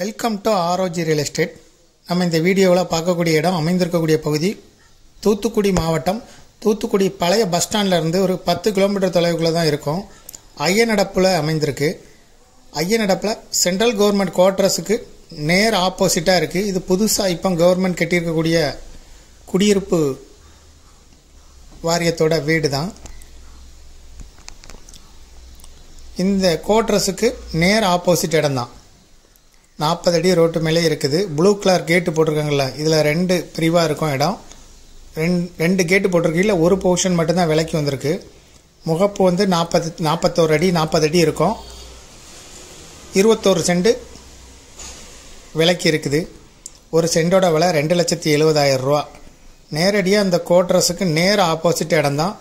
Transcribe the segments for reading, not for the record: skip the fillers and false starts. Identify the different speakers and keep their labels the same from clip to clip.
Speaker 1: Welcome to ஆரோஜி real estate. நம்ம இந்த வீடியோவில் பார்க்கக்கூடிய இடம் அமைந்திருக்கக்கூடிய பகுதி தூத்துக்குடி மாவட்டம். தூத்துக்குடி பழைய பஸ் ஸ்டாண்ட்லேருந்து ஒரு 10 கிலோமீட்டர் தொலைவுக்குள்ளே தான் இருக்கும். ஐயனடப்பில் அமைந்திருக்கு. ஐயனடப்பில் சென்ட்ரல் கவர்மெண்ட் குவார்ட்டர்ஸுக்கு நேர் ஆப்போசிட்டாக இருக்குது. இது புதுசாக இப்போ கவர்மெண்ட் கட்டியிருக்கக்கூடிய குடியிருப்பு வாரியத்தோட வீடு தான். இந்த குவார்ட்டர்ஸுக்கு நேர் ஆப்போசிட் இடம் தான். 40 அடி ரோட்டு மேலே இருக்குது. ப்ளூ கலர் கேட்டு போட்டிருக்காங்களா, இதில் 2 பிரிவாக இருக்கும் இடம். ரெண்டு கேட்டு போட்டிருக்கு. இல்லை, ஒரு போர்ஷன் மட்டும்தான் விலைக்கு வந்திருக்கு. முகப்பு வந்து 41 அடி 40 அடி இருக்கும். 21 சென்ட் விலைக்கு இருக்குது. ஒரு சென்டோட விலை 2,70,70,000 ரூபா. நேரடியாக அந்த குவார்ட்டர்ஸுக்கு நேர் ஆப்போசிட் இடம் தான்.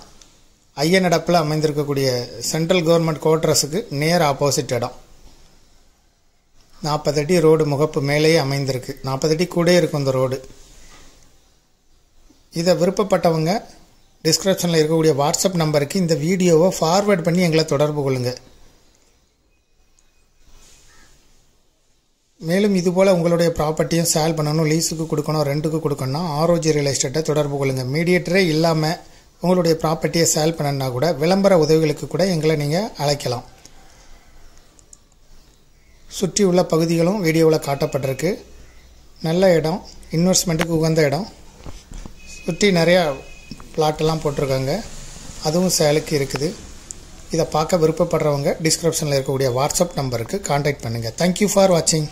Speaker 1: ஐயனடப்பில் அமைந்திருக்கக்கூடிய சென்ட்ரல் கவர்மெண்ட் குவார்ட்டர்ஸுக்கு நேர் ஆப்போசிட் இடம். 40 அடி ரோடு முகப்பு மேலேயே அமைந்திருக்கு. 40 அடி கூட இருக்கும் இந்த ரோடு. இதை விருப்பப்பட்டவங்க டிஸ்கிரிப்ஷனில் இருக்கக்கூடிய வாட்ஸ்அப் நம்பருக்கு இந்த வீடியோவை ஃபார்வேர்ட் பண்ணி எங்களை தொடர்பு கொள்ளுங்கள். மேலும் இதுபோல் உங்களுடைய ப்ராப்பர்ட்டியும் சேல் பண்ணணும், லீஸுக்கு கொடுக்கணும், ரெண்ட்டுக்கு கொடுக்கணும்னா ஆரோஜி ரியல் எஸ்டேட்டை தொடர்பு கொள்ளுங்கள். மீடியேட்டரே இல்லாமல் உங்களுடைய ப்ராப்பர்ட்டியை சேல் பண்ணணுன்னா கூட விளம்பர உதவிகளுக்கு கூட எங்களை நீங்கள் அழைக்கலாம். சுற்றி உள்ள பகுதிகளும் வீடியோவில் காட்டப்பட்டிருக்கு. நல்ல இடம், இன்வெஸ்ட்மெண்ட்டுக்கு உகந்த இடம். சுற்றி நிறையா பிளாட்டெல்லாம் போட்டிருக்காங்க. அதுவும் சேலுக்கு இருக்குது. இதை பார்க்க விருப்பப்படுறவங்க டிஸ்கிரிப்ஷனில் இருக்கக்கூடிய வாட்ஸ்அப் நம்பருக்கு கான்டாக்ட் பண்ணுங்கள். தேங்க்யூ ஃபார் வாட்சிங்.